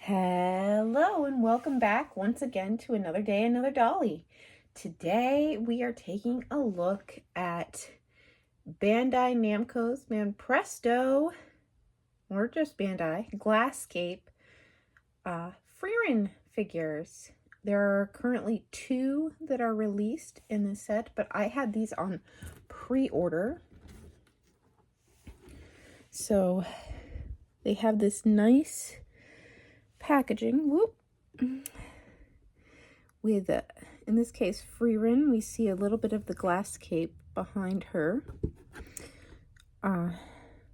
Hello and welcome back once again to another day, another dolly. Today we are taking a look at Bandai Namco's Presto, or just Bandai, Glasscape Frieren figures. There are currently 2 that are released in this set, but I had these on pre-order. So they have this nice packaging, with, in this case, Frieren. We see a little bit of the Glasscape behind her. Of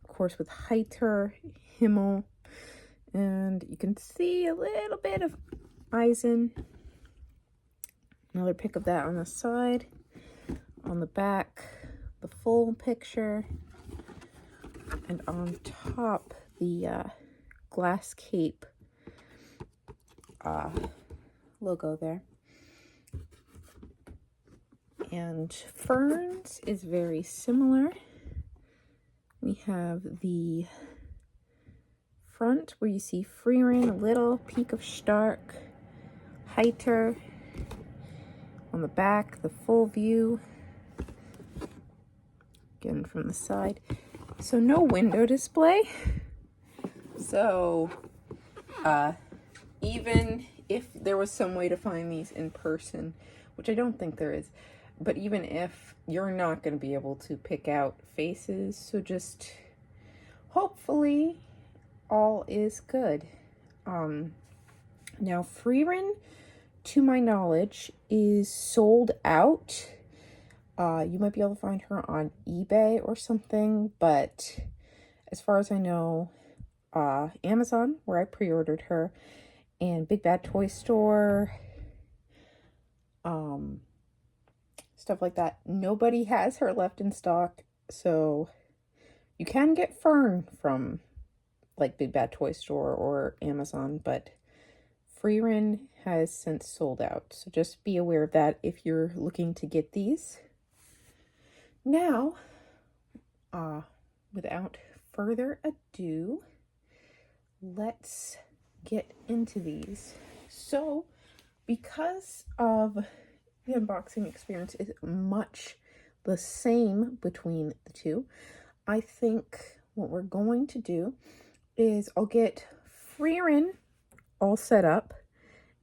course, with Heiter, Himmel, and you can see a little bit of Eisen. Another pic of that on the side. On the back, the full picture. And on top, the Glasscape logo there. And Fern's is very similar. We have the front where you see Frieren, a little peak of Stark, Heiter. On the back, the full view. Again from the side. So no window display. So even if there was some way to find these in person, which I don't think there is, but even if, you're not going to be able to pick out faces, so just hopefully all is good. Now Frieren, to my knowledge, is sold out. You might be able to find her on eBay or something, but as far as I know, Amazon, where I pre-ordered her, and Big Bad Toy Store, stuff like that. Nobody has her left in stock, so you can get Fern from like Big Bad Toy Store or Amazon, but Frieren has since sold out, so just be aware of that if you're looking to get these. Now, without further ado, let's get into these. So, because of the unboxing experience is much the same between the two, I think what we're going to do is I'll get Frieren all set up,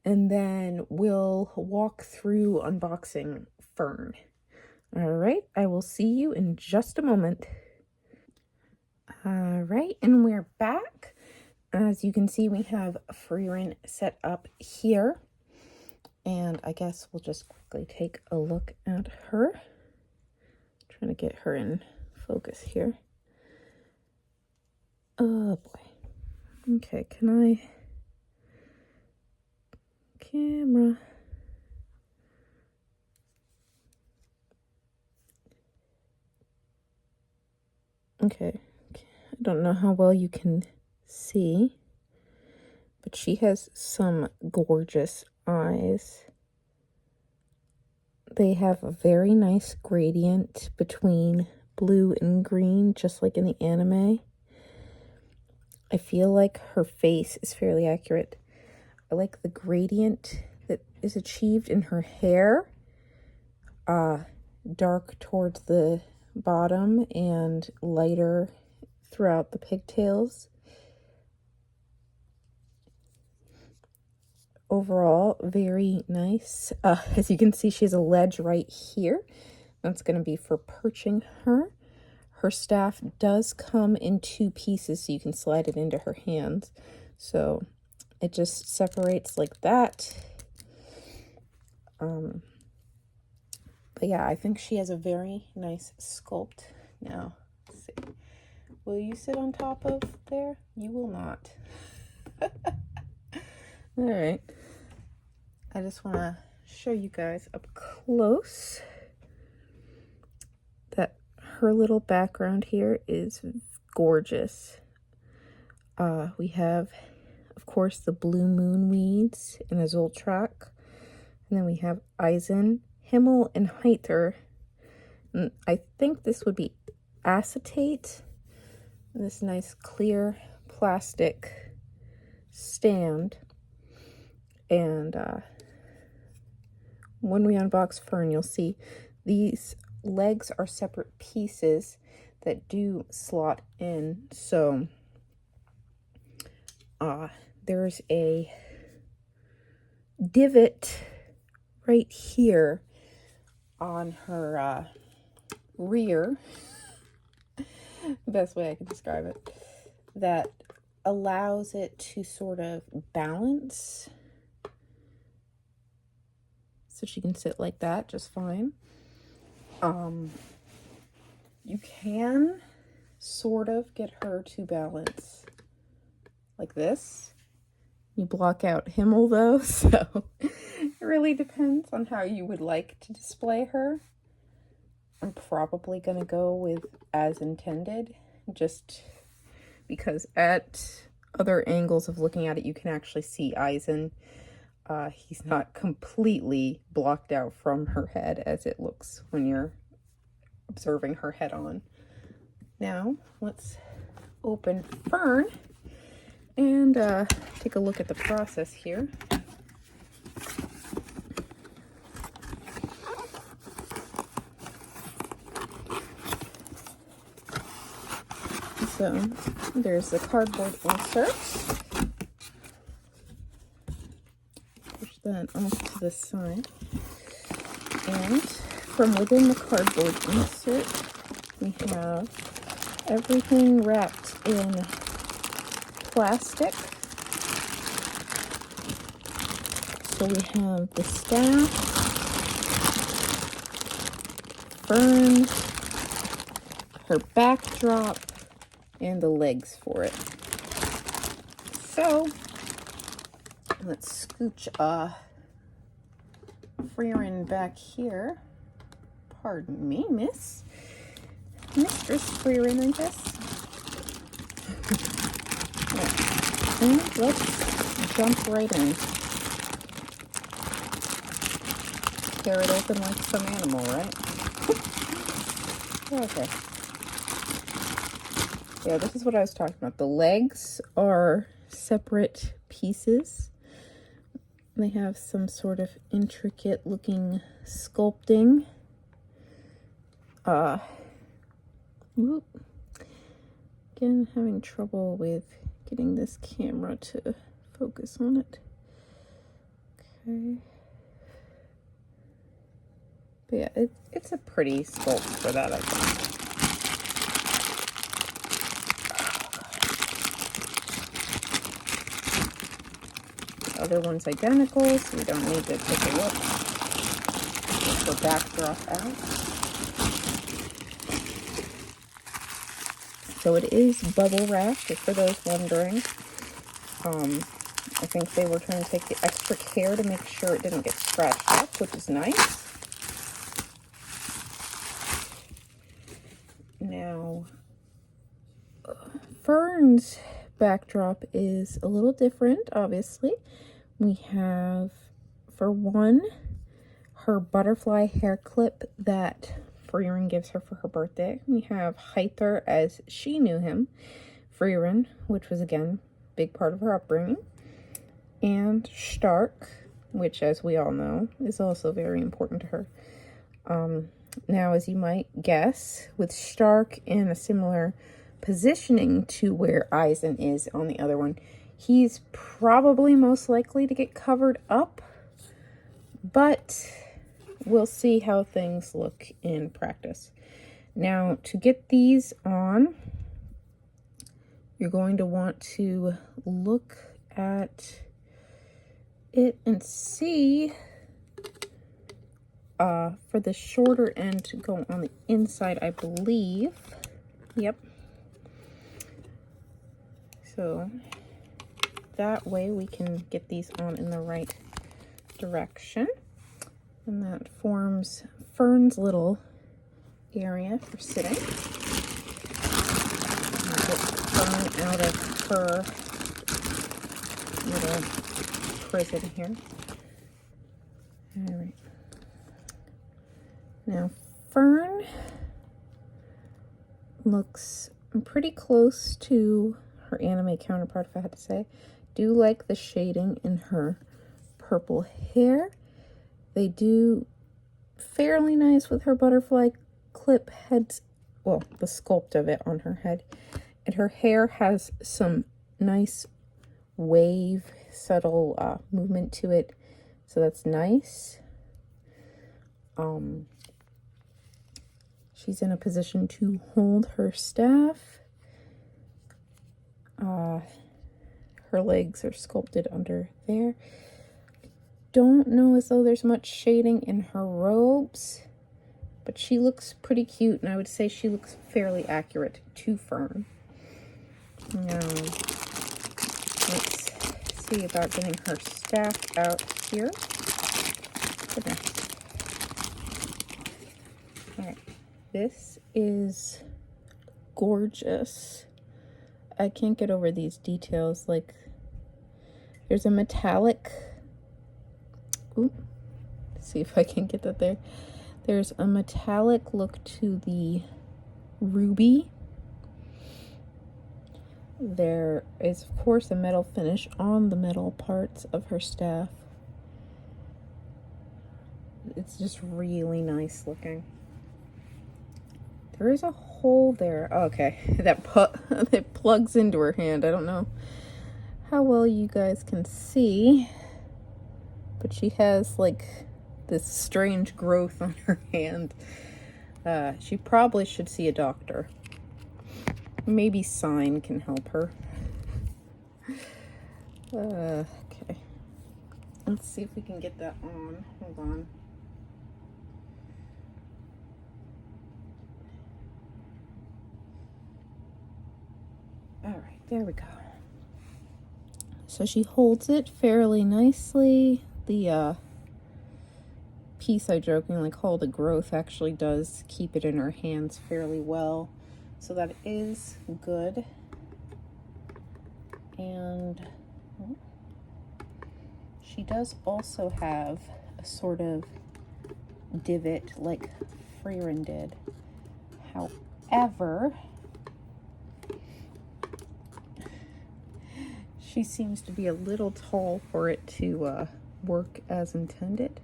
and then we'll walk through unboxing Fern. All right, I will see you in just a moment. All right, and we're back. As you can see, we have Frieren set up here. And I guess we'll just quickly take a look at her. Trying to get her in focus here. Oh boy. Okay, can I... Camera. Okay, I don't know how well you can see, but she has some gorgeous eyes. They have a very nice gradient between blue and green, just like in the anime. I feel like her face is fairly accurate. I like the gradient that is achieved in her hair. Dark towards the bottom and lighter throughout the pigtails. Overall, very nice. As you can see, she has a ledge right here. That's going to be for perching her. Her staff does come in 2 pieces, so you can slide it into her hands. So it just separates like that. But yeah, I think she has a very nice sculpt. Now, let's see. Will you sit on top of there? You will not. All right. I just want to show you guys up close that her little background here is gorgeous. We have, of course, the blue moon weeds in a Zoltrak. And then we have Eisen, Himmel, and Heiter. And I think this would be acetate. This nice clear plastic stand, and when we unbox Fern, you'll see these legs are separate pieces that do slot in. So there's a divot right here on her rear, best way I can describe it, that allows it to sort of balance. So she can sit like that just fine. You can sort of get her to balance like this. You block out Himmel though, so it really depends on how you would like to display her. I'm probably gonna go with as intended, just because at other angles of looking at it, you can actually see Eisen. He's not completely blocked out from her head as it looks when you're observing her head on. Now, let's open Fern and take a look at the process here. So, there's the cardboard insert. Push that off to the side. And from within the cardboard insert, we have everything wrapped in plastic. So we have the staff, Fern, her backdrop, and the legs for it. So let's scooch Frieren back here. Pardon me, Mistress Frieren, I guess. Yeah. And let's jump right in. Tear it open like some animal, right? Okay. Yeah, this is what I was talking about. The legs are separate pieces. They have some sort of intricate looking sculpting. Whoop. Again, having trouble with getting this camera to focus on it. Okay. But yeah, it's a pretty sculpt for that, I think. The other one's identical, so we don't need to take a look. Get the backdrop out. So it is bubble wrapped, for those wondering. I think they were trying to take the extra care to make sure it didn't get scratched up, which is nice. Now, Fern's backdrop is a little different, obviously. We have, for one, her butterfly hair clip that Frieren gives her for her birthday. We have Hyther as she knew him, Frieren, which was, again, a big part of her upbringing. And Stark, which, as we all know, is also very important to her. Now, as you might guess, with Stark in a similar positioning to where Eisen is on the other one, he's probably most likely to get covered up, but we'll see how things look in practice. Now, to get these on, you're going to want to look at it and see for the shorter end to go on the inside, I believe. Yep. So that way we can get these on in the right direction. And that forms Fern's little area for sitting. Get Fern out of her little prison here. All right. Now, Fern looks pretty close to her anime counterpart, if I had to say. do like the shading in her purple hair. They do fairly nice with her butterfly clip heads. Well, the sculpt of it on her head. And her hair has some nice wave, subtle movement to it. So that's nice. She's in a position to hold her staff. Her legs are sculpted under there. Don't know as though there's much shading in her robes, but she looks pretty cute, and I would say she looks fairly accurate to Fern. Now, let's see about getting her staff out here. Goodness. Alright, this is gorgeous. I can't get over these details. Like, there's a metallic, let's see if I can get that there. There's a metallic look to the ruby. There is, of course, a metal finish on the metal parts of her staff. It's just really nice looking. There is a hole there. Oh, okay, that plugs into her hand. I don't know how well you guys can see, but she has like this strange growth on her hand. She probably should see a doctor. Maybe sign can help her. Okay. Let's see if we can get that on. Hold on. All right, there we go. So she holds it fairly nicely. The piece I jokingly call the growth actually does keep it in her hands fairly well. So that is good. And she does also have a sort of divot like Frieren did. However, she seems to be a little tall for it to work as intended.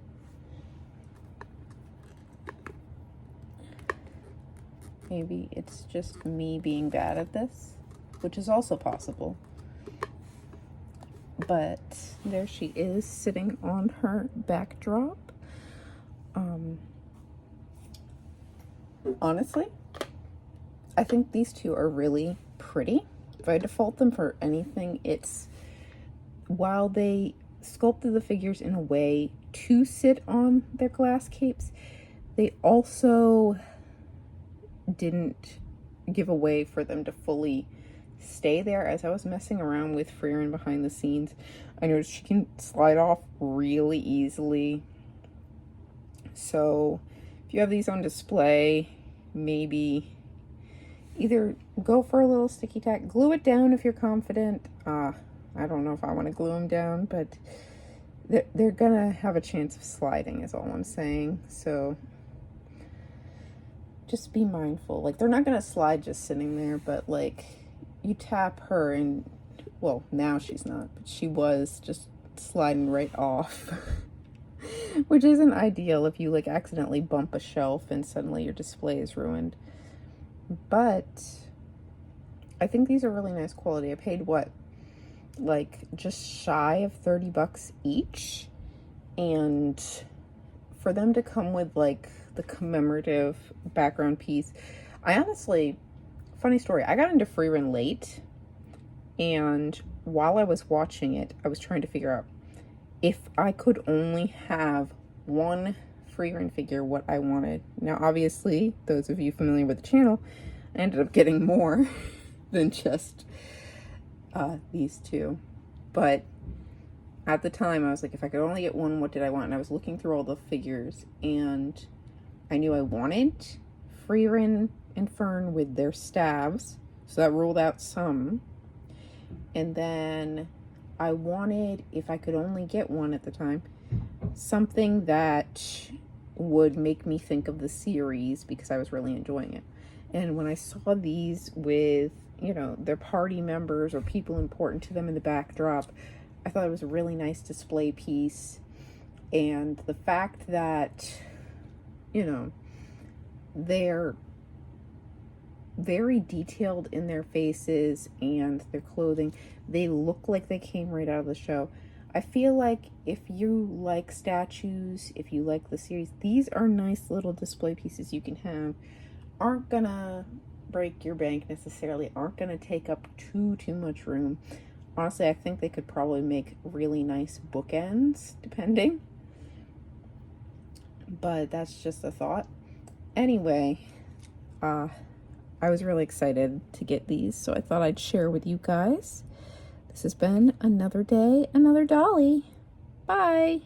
Maybe it's just me being bad at this, which is also possible. But there she is sitting on her backdrop. Honestly, I think these two are really pretty. If I default them for anything, it's while they sculpted the figures in a way to sit on their glass capes, they also didn't give a way for them to fully stay there. As I was messing around with Frieren behind the scenes, I noticed she can slide off really easily. So if you have these on display, maybe either go for a little sticky tack, glue it down if you're confident. I don't know if I want to glue them down, but they're gonna have a chance of sliding is all I'm saying. So just be mindful. Like, they're not gonna slide just sitting there, but like you tap her and, well, now she's not, but she was just sliding right off. Which isn't ideal if you like accidentally bump a shelf and suddenly your display is ruined. But I think these are really nice quality. I paid what, like just shy of 30 bucks each, and for them to come with like the commemorative background piece, I honestly, funny story, I got into Frieren late, and while I was watching it, I was trying to figure out if I could only have one Frieren figure, what I wanted. Now, obviously, those of you familiar with the channel, I ended up getting more than just these two. But at the time, I was like, if I could only get one, what did I want? And I was looking through all the figures, and I knew I wanted Frieren and Fern with their staves, so that ruled out some. And then I wanted, if I could only get one at the time, something that would make me think of the series, because I was really enjoying it. And when I saw these with you know, their party members or people important to them in the backdrop. I thought it was a really nice display piece. And the fact that, you know, they're very detailed in their faces and their clothing. They look like they came right out of the show. I feel like if you like statues, if you like the series, these are nice little display pieces you can have. Aren't gonna break your bank necessarily, aren't gonna take up too much room. Honestly, I think they could probably make really nice bookends, depending. But that's just a thought. Anyway, I was really excited to get these, so I thought I'd share with you guys. This has been another day, another dolly. Bye.